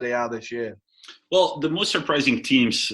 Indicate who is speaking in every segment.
Speaker 1: Serie A this year?
Speaker 2: Well, the most surprising teams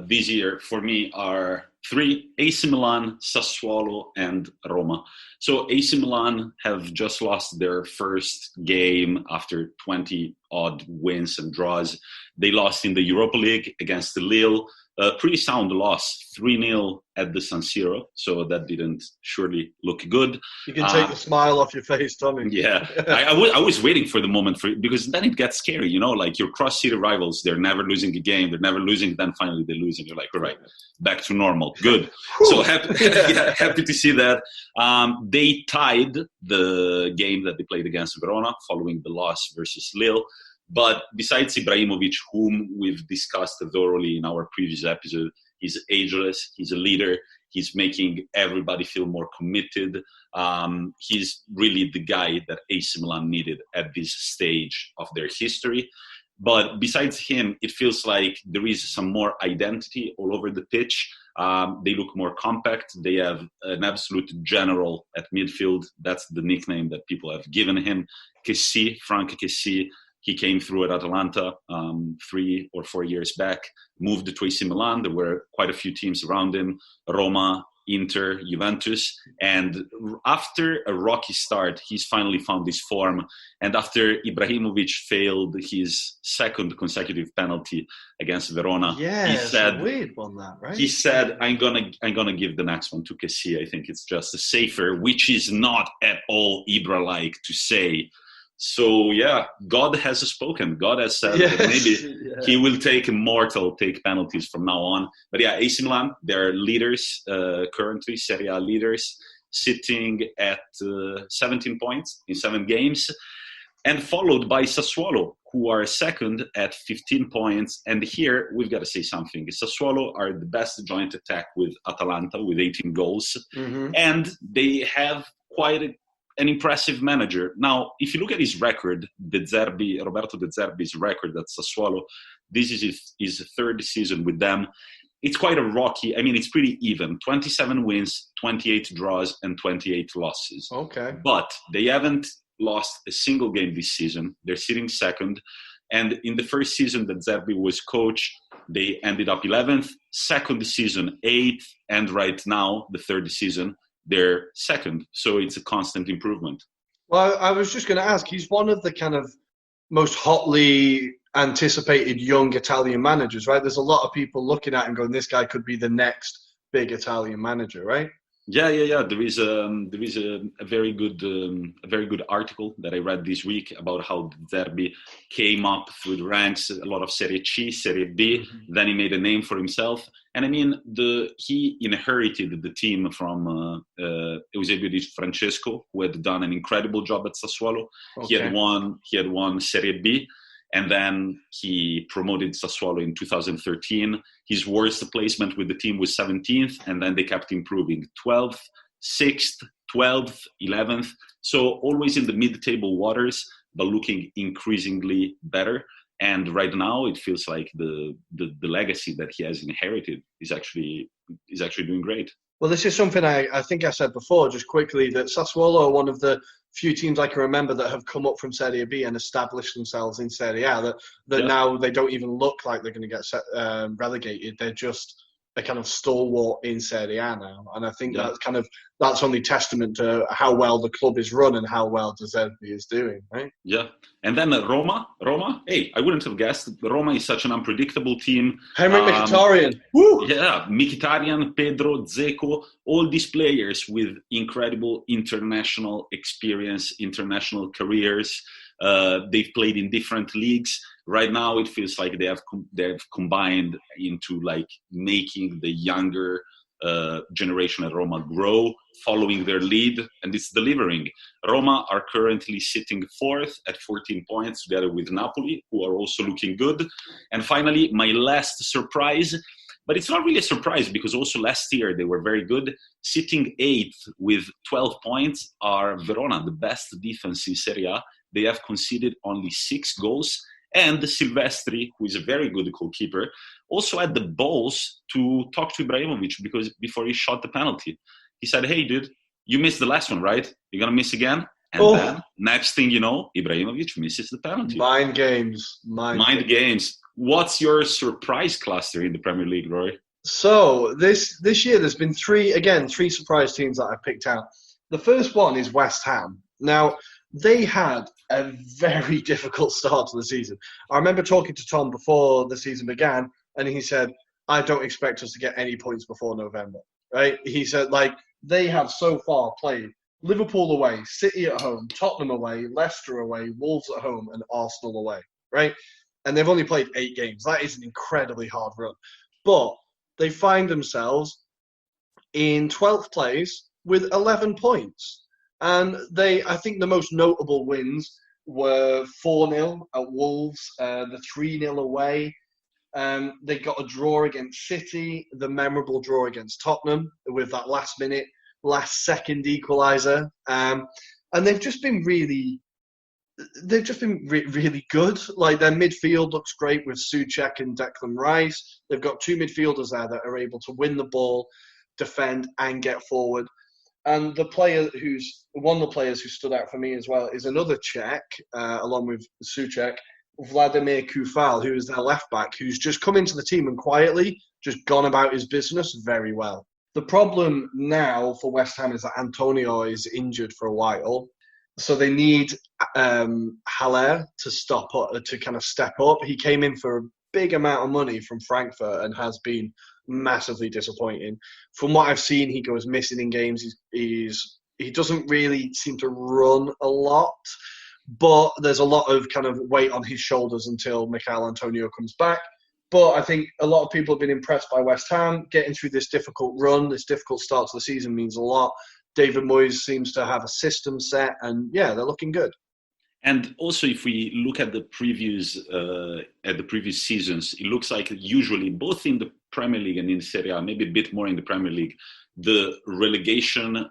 Speaker 2: this year for me are three: AC Milan, Sassuolo, and Roma. So AC Milan have just lost their first game after 20-odd wins and draws. They lost in the Europa League against Lille. A pretty sound loss, 3-0 at the San Siro. So that didn't surely look good.
Speaker 1: You can take the smile off your face, Tommy.
Speaker 2: Yeah, I was waiting for the moment because then it gets scary, like your cross-city rivals, they're never losing a game, they're never losing, then finally they lose and you're like, all right, back to normal, good. So happy to see that. They tied the game that they played against Verona following the loss versus Lille. But besides Ibrahimovic, whom we've discussed thoroughly in our previous episode, he's ageless, he's a leader, he's making everybody feel more committed. He's really the guy that AC Milan needed at this stage of their history. But besides him, it feels like there is some more identity all over the pitch. They look more compact. They have an absolute general at midfield. That's the nickname that people have given him. Frank Kessie. He came through at Atalanta 3 or 4 years back, moved to AC Milan. There were quite a few teams around him, Roma, Inter, Juventus. And after a rocky start, he's finally found his form. And after Ibrahimovic failed his second consecutive penalty against Verona, he said,
Speaker 1: a weird one, that, right?
Speaker 2: He said, I'm gonna give the next one to Kessie. I think it's just safer, which is not at all Ibra-like to say. So, God has spoken. God has said that maybe he will take penalties from now on. But AC Milan, they're leaders currently, Serie A leaders, sitting at 17 points in 7 games, and followed by Sassuolo, who are second at 15 points. And here, we've got to say something. Sassuolo are the best joint attack with Atalanta with 18 goals. Mm-hmm. And they have quite an impressive manager. Now, if you look at his record, Roberto De Zerbi's record at Sassuolo, this is his third season with them. It's quite a rocky, it's pretty even. 27 wins, 28 draws, and 28 losses.
Speaker 1: Okay.
Speaker 2: But they haven't lost a single game this season. They're sitting second. And in the first season that Zerbi was coach, they ended up 11th. Second season, 8th. And right now, the third season, they're second. So it's a constant improvement.
Speaker 1: Well, I was just going to ask, he's one of the kind of most hotly anticipated young Italian managers, right? There's a lot of people looking at him going, this guy could be the next big Italian manager, right?
Speaker 2: Yeah. There is a very good article that I read this week about how Zerbi came up through the ranks, a lot of Serie C, Serie B. Mm-hmm. Then he made a name for himself, and he inherited the team from Eusebio Di Francesco, who had done an incredible job at Sassuolo. Okay. He had won Serie B. And then he promoted Sassuolo in 2013. His worst placement with the team was 17th, and then they kept improving. 12th, 6th, 12th, 11th. So always in the mid-table waters, but looking increasingly better. And right now, it feels like the legacy that he has inherited is actually doing great.
Speaker 1: Well, this is something I think I said before, just quickly, that Sassuolo are one of the few teams I can remember that have come up from Serie B and established themselves in Serie A. That now they don't even look like they're going to get relegated. They're just a kind of stalwart in Serie A now. And I think that's only testament to how well the club is run and how well De Zerbi is doing, right?
Speaker 2: Yeah. And then Roma, hey, I wouldn't have guessed. Roma is such an unpredictable team.
Speaker 1: Henrik Mkhitaryan.
Speaker 2: Woo! Yeah, Mkhitaryan, Pedro, Dzeko, all these players with incredible international experience, international careers. They've played in different leagues. Right now, it feels like they have combined into making the younger generation at Roma grow, following their lead, and it's delivering. Roma are currently sitting 4th at 14 points, together with Napoli, who are also looking good. And finally, my last surprise, but it's not really a surprise because also last year they were very good. Sitting 8th with 12 points are Verona, the best defense in Serie A. They have conceded only 6 goals. And Silvestri, who is a very good goalkeeper, also had the balls to talk to Ibrahimovic before he shot the penalty. He said, hey, dude, you missed the last one, right? You're going to miss again? And then, next thing you know, Ibrahimovic misses the penalty.
Speaker 1: Mind games.
Speaker 2: Mind games. What's your surprise cluster in the Premier League, Rory?
Speaker 1: So this year there's been three surprise teams that I've picked out. The first one is West Ham. Now, they had a very difficult start to the season. I remember talking to Tom before the season began, and he said, I don't expect us to get any points before November, right? He said, they have so far played Liverpool away, City at home, Tottenham away, Leicester away, Wolves at home, and Arsenal away, right? And they've only played 8 games. That is an incredibly hard run. But they find themselves in 12th place with 11 points. And I think the most notable wins were 4-0 at Wolves, the 3-0 away. They got a draw against City, the memorable draw against Tottenham with that last-second equaliser. And they've just been really good. Like, their midfield looks great with Souček and Declan Rice. They've got 2 midfielders there that are able to win the ball, defend, and get forward. And one of the players who stood out for me as well is another Czech, along with Souček, Vladimir Koufal, who is their left back, who's just come into the team and quietly just gone about his business very well. The problem now for West Ham is that Antonio is injured for a while. So they need Haller to kind of step up. He came in for a big amount of money from Frankfurt and has been massively disappointing. From what I've seen, he goes missing in games. He doesn't really seem to run a lot, but there's a lot of kind of weight on his shoulders until Michail Antonio comes back. But I think a lot of people have been impressed by West Ham. Getting through this difficult run, this difficult start to the season means a lot. David Moyes seems to have a system set, and yeah, they're looking good.
Speaker 2: And also, if we look at the previous seasons, it looks like usually both in the Premier League and in Serie A, maybe a bit more in the Premier League, the relegation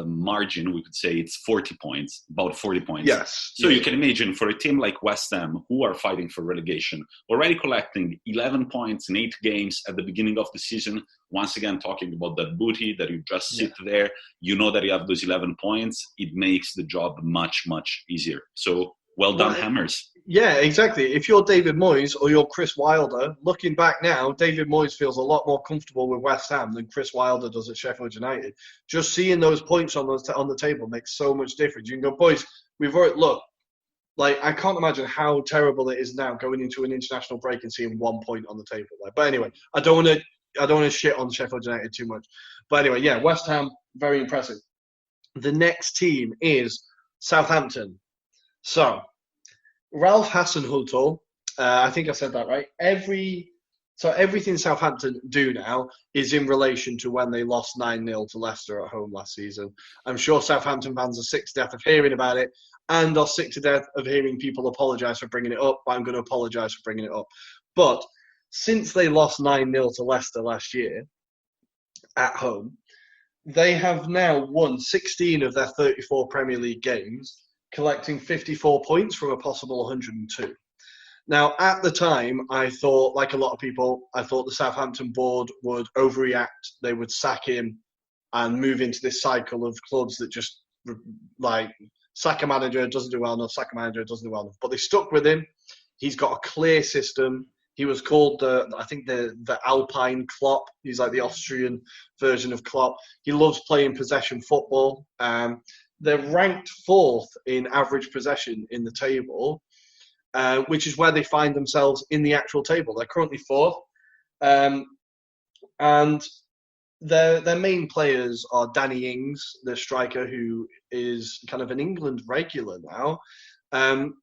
Speaker 2: margin, we could say it's 40 points, about 40 points.
Speaker 1: Yes.
Speaker 2: So you can imagine for a team like West Ham, who are fighting for relegation, already collecting 11 points in 8 games at the beginning of the season, once again talking about that booty that you just sit there, you know that you have those 11 points, it makes the job much, much easier. So well done, Hammers.
Speaker 1: Yeah, exactly. If you're David Moyes or you're Chris Wilder, looking back now, David Moyes feels a lot more comfortable with West Ham than Chris Wilder does at Sheffield United. Just seeing those points on the table makes so much difference. You can go, boys, I can't imagine how terrible it is now going into an international break and seeing 1 point on the table. But anyway, I don't want to shit on Sheffield United too much. But anyway, yeah, West Ham, very impressive. The next team is Southampton. So, Ralph Hasenhüttl, I think I said that right. Everything Southampton do now is in relation to when they lost 9-0 to Leicester at home last season. I'm sure Southampton fans are sick to death of hearing about it and are sick to death of hearing people apologise for bringing it up, but I'm going to apologise for bringing it up. But since they lost 9-0 to Leicester last year at home, they have now won 16 of their 34 Premier League games, collecting 54 points from a possible 102. Now, at the time, I thought, like a lot of people, I thought the Southampton board would overreact. They would sack him and move into this cycle of clubs that just, sack a manager, doesn't do well enough, sack a manager, doesn't do well enough. But they stuck with him. He's got a clear system. He was called, the Alpine Klopp. He's like the Austrian version of Klopp. He loves playing possession football. They're ranked 4th in average possession in the table, which is where they find themselves in the actual table. They're currently 4th. And their main players are Danny Ings, the striker, who is kind of an England regular now.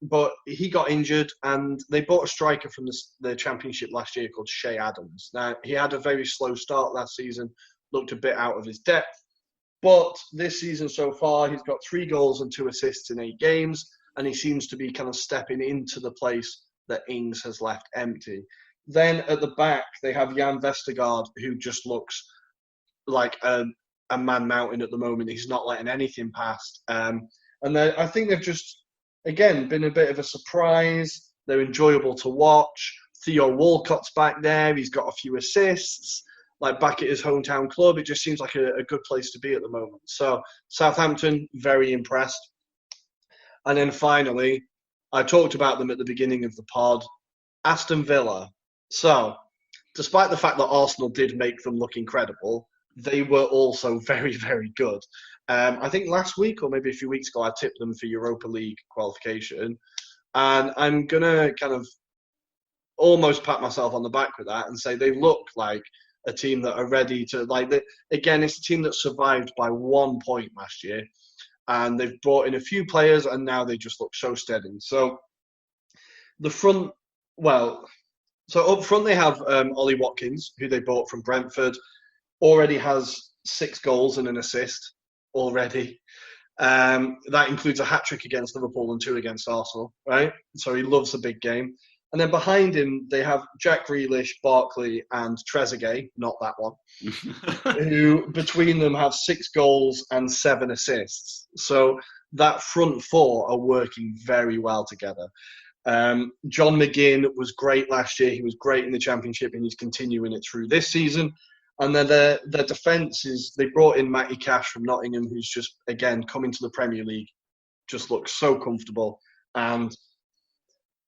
Speaker 1: But he got injured, and they bought a striker from the Championship last year called Shea Adams. Now, he had a very slow start last season, looked a bit out of his depth. But this season so far, he's got 3 goals and 2 assists in 8 games, and he seems to be kind of stepping into the place that Ings has left empty. Then at the back, they have Jan Vestergaard, who just looks like a man mountain at the moment. He's not letting anything past. And I think they've just, again, been a bit of a surprise. They're enjoyable to watch. Theo Walcott's back there. He's got a few assists. Back at his hometown club, it just seems like a good place to be at the moment. So Southampton, very impressed. And then finally, I talked about them at the beginning of the pod, Aston Villa. So, despite the fact that Arsenal did make them look incredible, they were also very, very good. I think last week or maybe a few weeks ago, I tipped them for Europa League qualification. And I'm going to kind of almost pat myself on the back with that and say they look like a team that are ready to, again, it's a team that survived by 1 point last year. And they've brought in a few players and now they just look so steady. So up front they have Ollie Watkins, who they bought from Brentford, already has 6 goals and an assist already. That includes a hat-trick against Liverpool and 2 against Arsenal, right? So he loves a big game. And then behind him, they have Jack Grealish, Barkley, and Trezeguet, not that one, who between them have 6 goals and 7 assists. So that front 4 are working very well together. John McGinn was great last year. He was great in the Championship, and he's continuing it through this season. And then their defence is, they brought in Matty Cash from Nottingham, who's just, again, coming to the Premier League, just looks so comfortable. And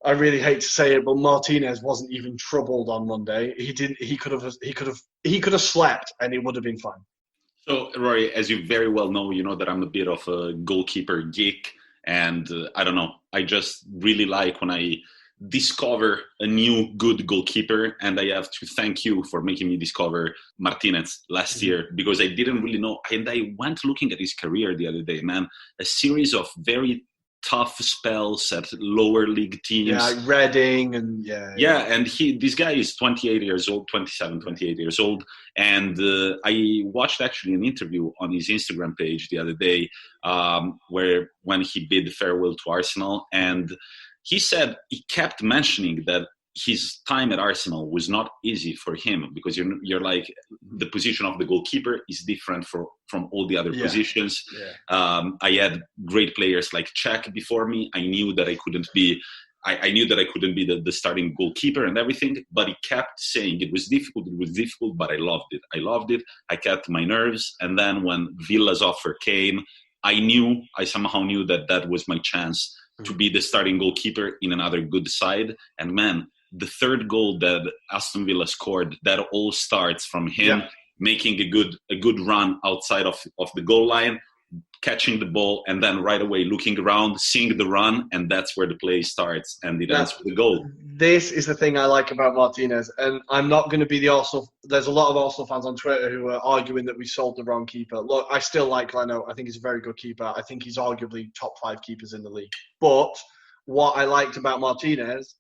Speaker 1: I really hate to say it, but Martinez wasn't even troubled on Monday. He could have slept and it would have been fine.
Speaker 2: So, Rory, as you very well know, you know that I'm a bit of a goalkeeper geek. And I don't know, I just really like when I discover a new good goalkeeper, and I have to thank you for making me discover Martinez last year, because I didn't really know, and I went looking at his career the other day, man, a series of very tough spells at lower league teams.
Speaker 1: Yeah, like Reading and
Speaker 2: and this guy is 28 years old, 28 years old, and I watched actually an interview on his Instagram page the other day when he bid farewell to Arsenal, and he said he kept mentioning that his time at Arsenal was not easy for him, because you're like, the position of the goalkeeper is different from all the other positions. I had great players like Czech before me. I knew that I couldn't be the starting goalkeeper and everything, but he kept saying it was difficult, but I loved it. I kept my nerves. And then when Villa's offer came, I somehow knew that was my chance to be the starting goalkeeper in another good side. And man, the third goal that Aston Villa scored, that all starts from him making a good run outside of the goal line, catching the ball, and then right away looking around, seeing the run, and that's where the play starts, and it ends with the goal.
Speaker 1: This is the thing I like about Martinez, and I'm not going to be the Arsenal. There's a lot of Arsenal fans on Twitter who are arguing that we sold the wrong keeper. Look, I still like Leno. I think he's a very good keeper. I think he's arguably top 5 keepers in the league. But what I liked about Martinez,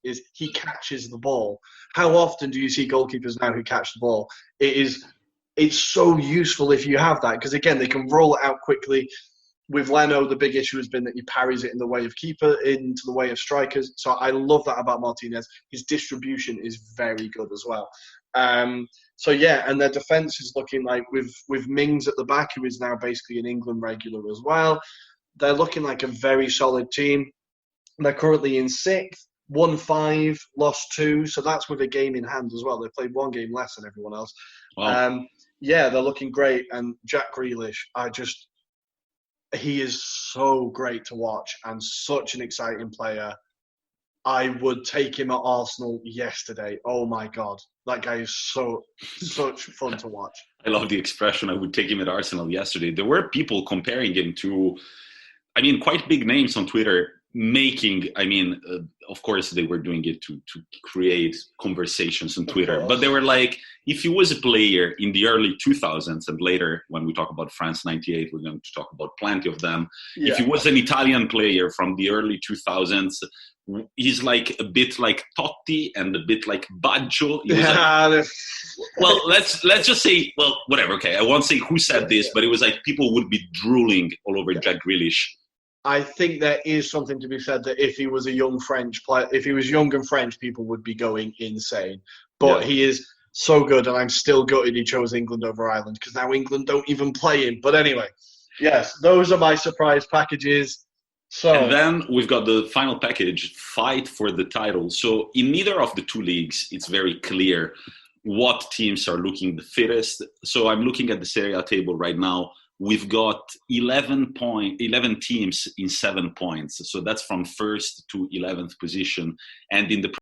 Speaker 1: is he catches the ball. How often do you see goalkeepers now who catch the ball? It's so useful if you have that, because again, they can roll it out quickly. With Leno, the big issue has been that he parries it in the way of keeper, into the way of strikers. So I love that about Martinez. His distribution is very good as well. And their defence is looking like, with Mings at the back, who is now basically an England regular as well, they're looking like a very solid team. They're currently in 6th, won 5, lost 2. So that's with a game in hand as well. They played 1 game less than everyone else. Wow. They're looking great. And Jack Grealish, he is so great to watch and such an exciting player. I would take him at Arsenal yesterday. Oh my God. That guy is such fun to watch.
Speaker 2: I love the expression, I would take him at Arsenal yesterday. There were people comparing him to, quite big names on Twitter, of course they were doing it to create conversations on Twitter, but they were like, if he was a player in the early 2000s, and later when we talk about France 98, we're going to talk about plenty of them. If he was an Italian player from the early 2000s, he's like a bit like Totti and a bit like Baggio. Well, let's just say, whatever. Okay, I won't say who said this, but it was like people would be drooling all over Jack Grealish.
Speaker 1: I think there is something to be said that if he was a young French player, if he was young and French, people would be going insane. But he is so good, and I'm still gutted he chose England over Ireland, because now England don't even play him. But anyway, yes, those are my surprise packages.
Speaker 2: And then we've got the final package, fight for the title. So in neither of the 2 leagues, it's very clear what teams are looking the fittest. So I'm looking at the Serie A table right now. we've got 11 teams in 7 points. So that's from first to 11th position. And in the